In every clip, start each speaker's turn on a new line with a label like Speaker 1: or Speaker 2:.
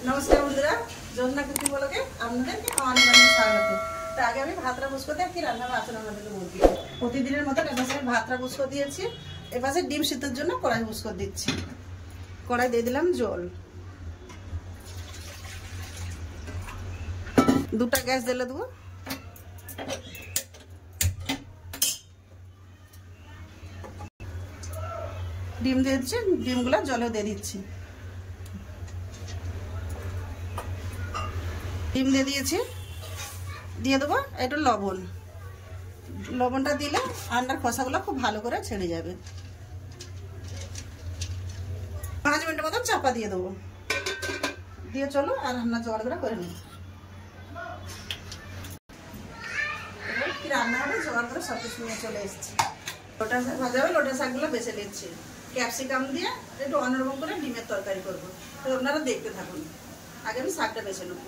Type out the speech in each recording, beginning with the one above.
Speaker 1: নমস্কার বন্ধুরা, জ্যোৎস্না কুকিং ব্লগে আপনাদেরকে অনেক অনেক স্বাগত। তো আগে আমি ভাতটা বসিয়ে দিয়ে কি রান্না বাসন আপনাদেরকে বলছি। প্রতিদিনের মতো এপাশে ভাতটা বসিয়ে দিয়েছি, এপাশে ডিম সিদ্ধের জন্য কড়াই বসিয়ে দিচ্ছি। কড়াই দিয়ে দিলাম জল, দুটা গ্যাস জ্বেলে দেবো। ডিম দিয়ে দিচ্ছি, ডিমগুলো জলে দিয়ে দিচ্ছি। ডিম দিয়ে দিয়েছি, দিয়ে দেবো একটু লবণ। লবণটা দিলে আন্ডার খোসাগুলো খুব ভালো করে ছেড়ে যাবে। 5 মিনিটের মতো চাপা দিয়ে দেবো, দিয়ে চলো আর রান্না জোগাড় করে নিই। কি রান্না হবে জোগাড় করে সব কিছু নিয়ে চলে এসেছি। লোটা শাক ভাজা হবে, লোটা শাকগুলো বেছে নিচ্ছি। ক্যাপসিকাম দিয়ে একটু অন্যরকম করে ডিমের তরকারি করবো, তো আপনারা দেখতে থাকুন। আগে আমি শাকটা বেছে নেবো।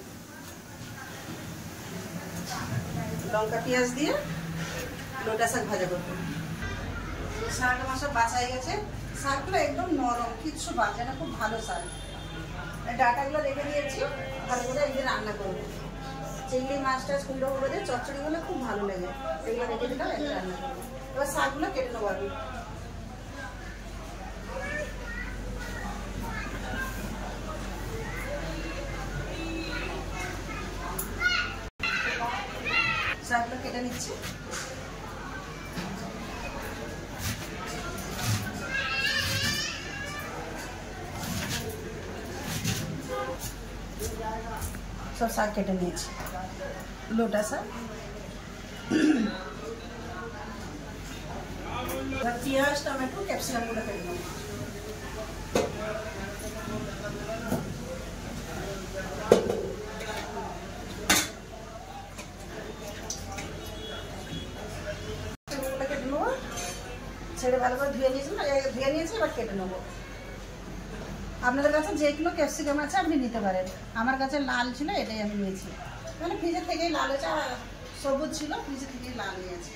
Speaker 1: লঙ্কা পেঁয়াজ দিয়ে লোটা শাক ভাজা করবো। শাক আমার সব বাছা হয়ে গেছে। শাকগুলো একদম নরম, কিচ্ছু বাজে না, খুব ভালো শাক। ডাটাগুলো রেখে দিয়েছি, ভালো করে একদিন রান্না করবো। চিংড়ি মাছটা কুমড়ো কুমড়ো দিয়ে চচ্চড়ি হলে খুব ভালো লাগে। এগুলো রেখে দিলাম, একদিন রান্না করবো। এবার শাকগুলো কেটে নেবো আমি। শাকগুলো কেটে নিচ্ছি। সব শাক কেটে নিয়েছি, লোটা শাক। পেঁয়াজ টমেটো ক্যাপসিকামগুলো কেটে নেব। কেটে নেবো, ছেড়ে ভালো করে ধুয়ে নিয়েছি, এবার কেটে নেবো। আপনাদের কাছে যেগুলো ক্যাপসিকাম আছে আপনি নিতে পারেন। আমার কাছে লাল ছিল, এটাই আমি নিয়েছি। মানে ফ্রিজের থেকেই লাল হয়েছে, সবুজ ছিল, ফ্রিজের থেকেই লাল নিয়েছি।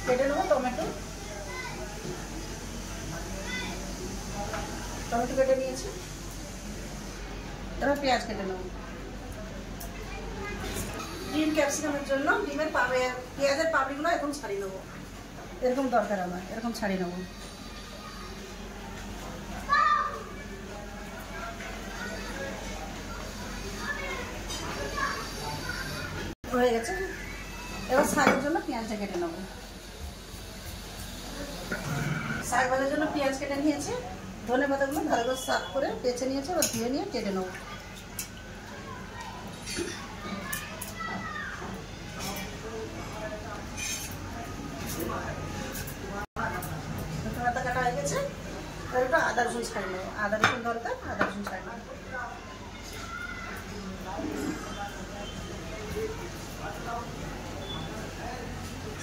Speaker 1: কেটে নেবো টমেটো। টমেটো কেটে নিয়েছি, এবার পেঁয়াজ কেটে নেবো। ডিম ক্যাপসিকামের জন্য ডিমের পেঁয়াজের পাপড়িগুলো এরকম ছাড়িয়ে নেবো। এরকম দরকার আমার, এরকম ছাড়িয়ে নেবো। হয়ে গেছে। এবার শাকের জন্য পেঁয়াজটা কেটে নেবো। শাক ভাজার জন্য পেঁয়াজ কেটে নিয়েছি, ধনে পাতাগুলো ভালো করে সাফ করে বেছে নিয়েছি, এবার ধুয়ে নিয়ে কেটে নেবো। ধনে পাতা কাটা হয়ে গেছে, এবার একটু আদা রসুন ছাড়িয়ে নেবো। আদা রসুন দরকার, আদা রসুন ছাড়িয়ে নেবো।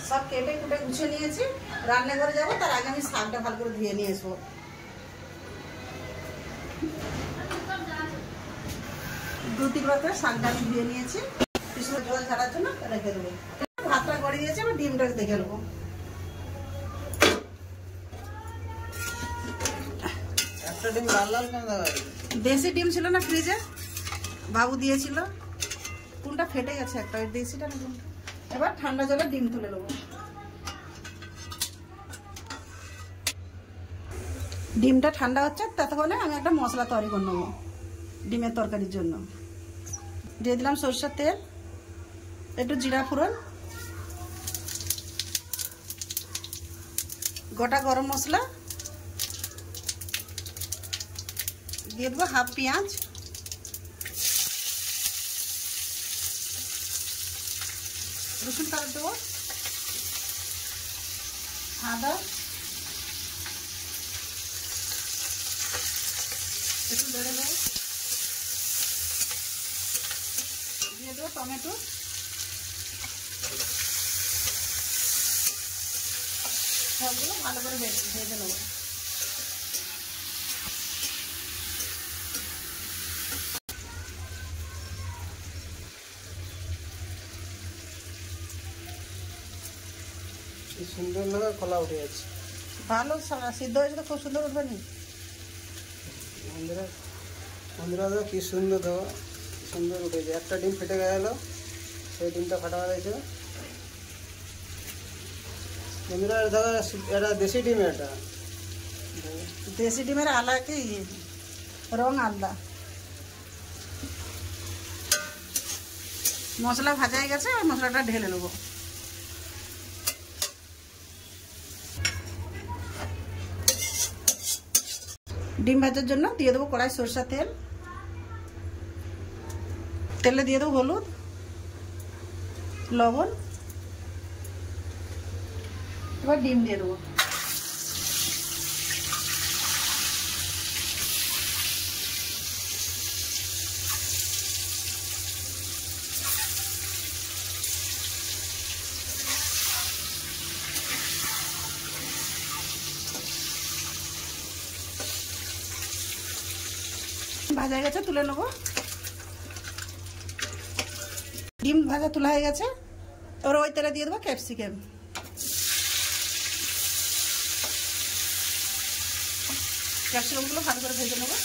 Speaker 1: সব কেটে কুটে গুছিয়ে নিয়েছি, রান্নাঘরে যাবো। তার আগে আমি শাকটা ভালো করে ধুয়ে নিয়ে আসবো। 2-3 বার করে শাকটা আমি ধুয়ে নিয়েছি, পিছনে জল ছাড়ার জন্য রেখে দেবো। ভাতটা গড়িয়ে দিয়েছি, আমি ডিমটাকে দেখে নেবো। একটা ডিম লাল লাল কেন দেওয়া? দেশি ডিম ছিল না ফ্রিজে, বাবু দিয়েছিল। কোনটা ফেটে গেছে, একটা দেশিটা না কোনটা। এবার ঠান্ডা জলে ডিম তুলে নেবো। ডিমটা ঠান্ডা হচ্ছে, ততক্ষণে আমি একটা মশলা তৈরি করে নেবো ডিমের তরকারির জন্য। দিয়ে দিলাম সরষের তেল, একটু জিরা ফোড়ন, গোটা গরম মশলা, দিয়ে দেবো হাফ পেঁয়াজ, রসুন কাট দেবো, আদা, একটু বেড়ে দেবো, দিয়ে দেবো টমেটো, সবগুলো ভালো করে ভেজে নেবো। সুন্দর লাগে, খোলা উঠে যাচ্ছে। ভালো সিদ্ধ হয়েছে তো, খুব সুন্দর উঠবে নি।
Speaker 2: বন্ধুরা বন্ধুরা তো কি সুন্দর, দেখো সুন্দর উঠেছে। একটা ডিম ফেটে গেল, সেই ডিমটা ফাটা হয়েছে বন্ধুরা। দেখো এটা দেশি ডিম, এটা
Speaker 1: দেশি ডিমের আলাদা রং আলাদা। মশলা ভাজা হয়ে গেছে, আর মশলাটা ঢেলে নেবো। ডিম ভাজার জন্য দিয়ে দেবো কড়াই সরষের তেল। তেলে দিয়ে দেবো হলুদ, লবণ, এবার ডিম দিয়ে দেবো। ভাজা হয়ে গেছে, তুলে নেবো। ডিম ভাজা তোলা হয়ে গেছে, এবার ওই তেলে দিয়ে দেবো ক্যাপসিকাম। ক্যাপসিকামগুলো ভালো করে ভেজে নেবো।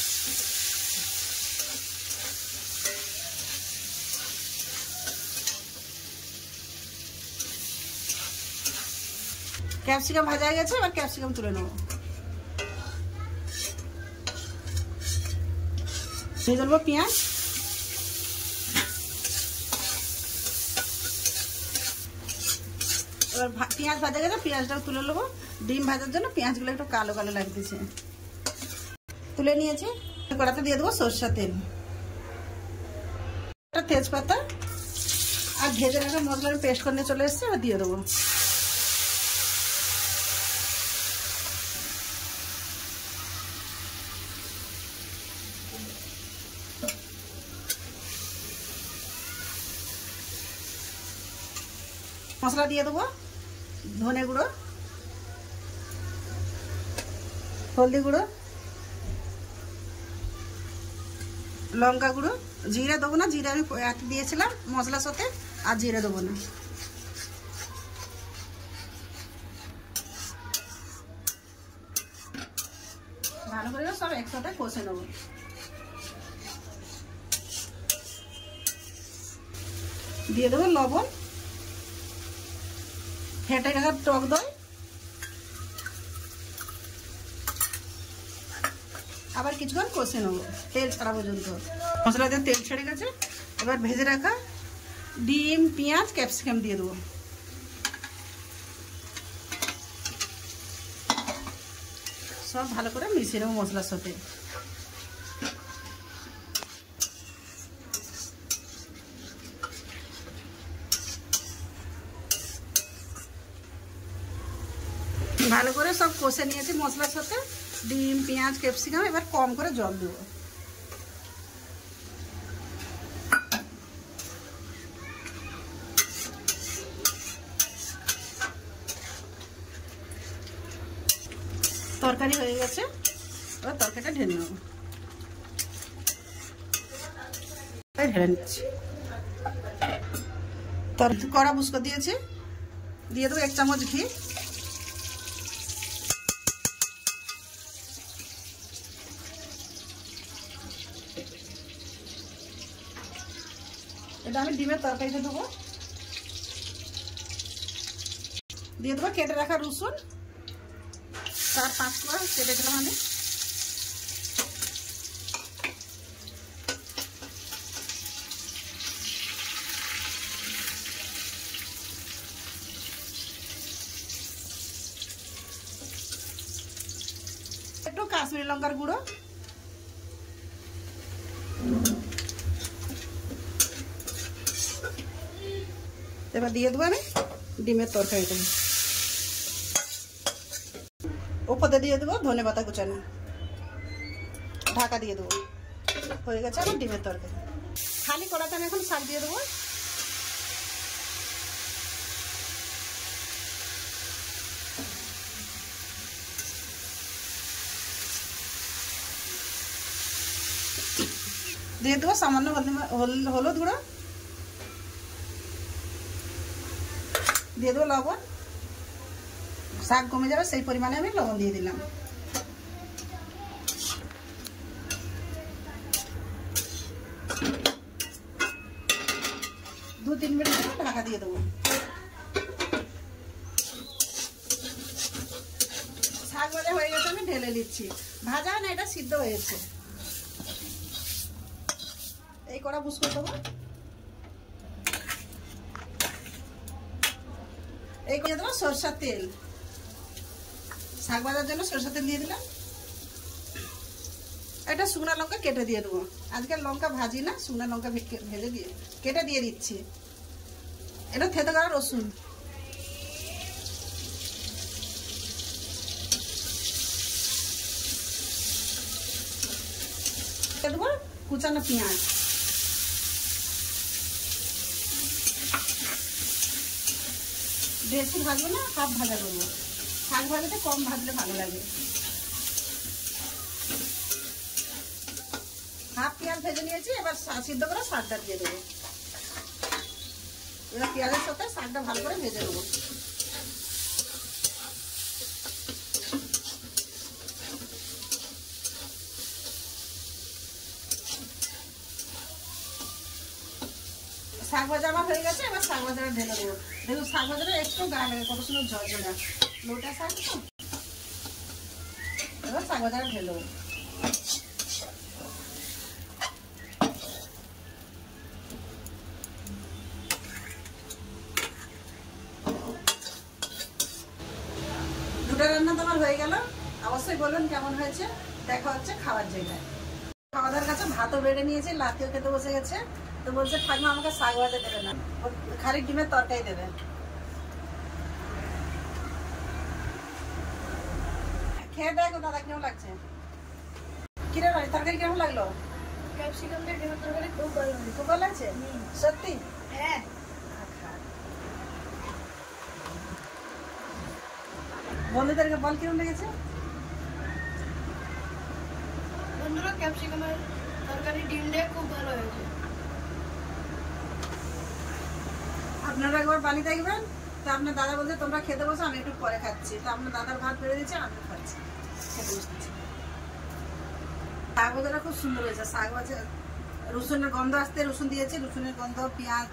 Speaker 1: ক্যাপসিকাম ভাজা হয়ে গেছে, এবার ক্যাপসিকাম তুলে নেবো। ভেজে নেবো পেঁয়াজ। এবার পেঁয়াজ ভাজা গেছে, পেঁয়াজটাও তুলে নেবো। ডিম ভাজার জন্য পেঁয়াজগুলো একটু কালো কালো লাগতেছে। তুলে নিয়েছি, কড়াতে দিয়ে দেবো সরষের তেল, একটা তেজপাতা, আর ভেজে রাখা মশলার পেস্ট করে নিয়ে চলে এসেছে, এবার দিয়ে দেবো। মশলা দিয়ে দেবো ধনে গুঁড়ো, হলদি গুঁড়ো, লঙ্কা গুঁড়ো। জিরে দেবো না, জিরে আমি দিয়েছিলাম মশলার সাথে, আর জিরে দেবো না। ভালো করে সব একসাথে কষে নেবো। দিয়ে দেবো লবণ, ফেটে রাখা টক দই, আবার কিছুক্ষণ কষে নেবো তেল ছাড়া পর্যন্ত। মশলা দিয়ে তেল ছেড়ে গেছে, এবার ভেজে রাখা ডিম, পেঁয়াজ, ক্যাপসিকাম দিয়ে দেবো। সব ভালো করে মিশিয়ে নেবো মশলার সাথে। ভালো করে সব কষে নিয়েছি মশলার সাথে, ডিম, পেঁয়াজ, ক্যাপসিকাম। এবার কম করে জল দেবো। তরকারি হয়ে গেছে, এবার তরকারিটা ঢেলে নেবো। ঢেলে নিচ্ছি। কড়া বুস্কো দিয়েছি, দিয়ে দেবো 1 চামচ ঘি। এটা আমি ডিমের তরকারিতে দেবো। দিয়ে দেবো কেটে রাখা রসুন, 4-5 কোয়া কেটে দিলাম আমি। একটু কাশ্মীরি লঙ্কার গুঁড়ো, এবার দিয়ে দেবো আমি ডিমের তরকারিটা। উপরে দিয়ে দেবো ধনে পাতা কুচানো, ঢাকা দিয়ে দেবো। হয়ে গেছে আমার ডিমের তরকারি। খালি কড়াতে আমি এখন শাক দিয়ে দেবো। দিয়ে দেবো সামান্য হলুদ গুঁড়ো, দিয়ে দেবো লবণ। শাক কমে যাবে সেই পরিমাণে আমি লবণ দিয়ে দিলাম। 2-3 মিনিট ঢাকা দিয়ে দেবো। শাক ভাজা হয়ে গেছে, আমি ঢেলে নিচ্ছি। ভাজা না, এটা সিদ্ধ হয়েছে। এই কড়া বুঝ করে দেবো। এই করে দেবো সরষের তেল। শাক ভাজার জন্য সরষের তেল দিয়ে দিলাম। এটা শুকনা লঙ্কা কেটে দিয়ে দেবো। আজকাল লঙ্কা ভাজি না, শুকনা লঙ্কা ভেজে দিয়ে কেটে দিয়ে দিচ্ছি। এটা থেতো করা রসুন, দেবো কুচানো পেঁয়াজ, বেশি ভাজবো না, হাফ ভাজা করবো। শাক ভাজাতে কম ভাজলে ভালো লাগে। হাফ পেঁয়াজ ভেজে নিয়েছি, এবার সিদ্ধ করে শাকটা দিয়ে দেবো। এবার পেঁয়াজের সাথে শাকটা ভালো করে ভেজে নেবো। শাক ভাজা আমার হয়ে গেছে, এবার শাক ভাজাটা ঢেলে দেবো। দেখুন শাক ভাজাটা একটু গায়ে লাগে, কত সুন্দর ঝরঝরা লোটা শাক তো। এবার শাক ভাজাটা ঢেলে দেবো। দুটো রান্না তো আমার হয়ে গেল। অবশ্যই বলবেন কেমন হয়েছে। দেখা হচ্ছে খাওয়ার জায়গায়। খাওয়াদার কাছে ভাতও বেড়ে নিয়েছে, লাতিও খেতে বসে গেছে। তো বলছে ঠাকুমা আমাকে শাক ভাজা দেবে না, খালি ডিমের তরকারি দেবে। খেয়ে দেখো দাদা কেমন লাগছে। কিরে ভাই, তরকারি কেমন লাগলো?
Speaker 3: ক্যাপসিকাম দিয়ে ডিমের তরকারি খুব ভালো লাগে।
Speaker 1: খুব ভালো লাগছে সত্যি?
Speaker 3: হ্যাঁ।
Speaker 1: বন্ধুদেরকে বল কিরকম লেগেছে।
Speaker 3: বন্ধুরা, ক্যাপসিকামের তরকারি ডিম দিয়ে খুব ভালো হয়েছে।
Speaker 1: আপনারা একবার বানিয়ে দেখবেন। তো আপনার দাদা বলছে তোমরা খেতে বসো, আমি একটু পরে খাচ্ছি। তো আপনার দাদার ভাত বেড়ে দিচ্ছে, আমি খাচ্ছি, খেতে বসতেছি। শাক ভাজাটা খুব সুন্দর হয়েছে। শাক ভাজা রসুনের গন্ধ আসতে রসুন দিয়েছি, রসুনের গন্ধ, পেঁয়াজ,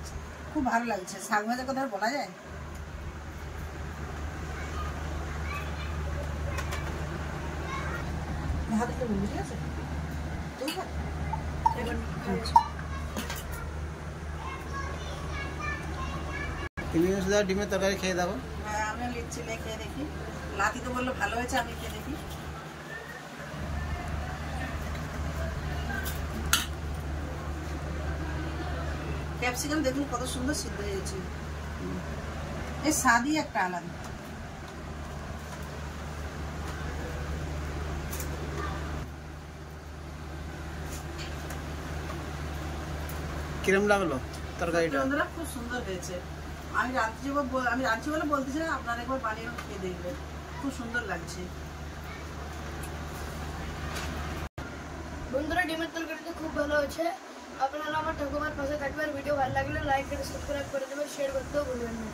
Speaker 1: খুব ভালো লাগছে। শাক ভাজা কথা বলা যায়। ভাত খেতে বলবি, ঠিক আছে? তুই খা।
Speaker 2: তুমি শুধু ডিমের তরকারি খেয়ে দেখো।
Speaker 1: হ্যাঁ, আমি লিখছি, খেয়ে দেখি। লাতি তো বললো ভালো হয়েছে, আমি খেয়ে দেখি। ক্যাপসিকাম দেখুন কত সুন্দর সিদ্ধ হয়েছে। এই স্বাদই একটা আলাদা।
Speaker 2: কিরম লাগলো তরকারিটা?
Speaker 1: বন্ধুরা খুব সুন্দর হয়েছে। আমি রাঁধছি বলে বলতেছি না, আপনারা একবার বানিয়ে খেয়ে দেখবেন, খুব সুন্দর লাগছে।
Speaker 3: বন্ধুরা, ডিমের তরকারিটা খুব ভালো হয়েছে। আপনারা আমার ঠাকুমার পাশে থাকবেন। ভিডিও ভালো লাগলে লাইক করে সাবস্ক্রাইব করে দেবেন, শেয়ার করতেও ভুলবেন না।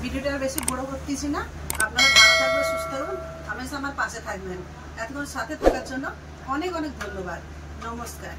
Speaker 1: ভিডিওটা আর বেশি বড় করতেছি না। আপনারা ভালো থাকবেন, সুস্থ থাকবেন, হামেশা আমার পাশে থাকবেন। এতক্ষণ সাথে থাকার জন্য অনেক অনেক ধন্যবাদ। নমস্কার।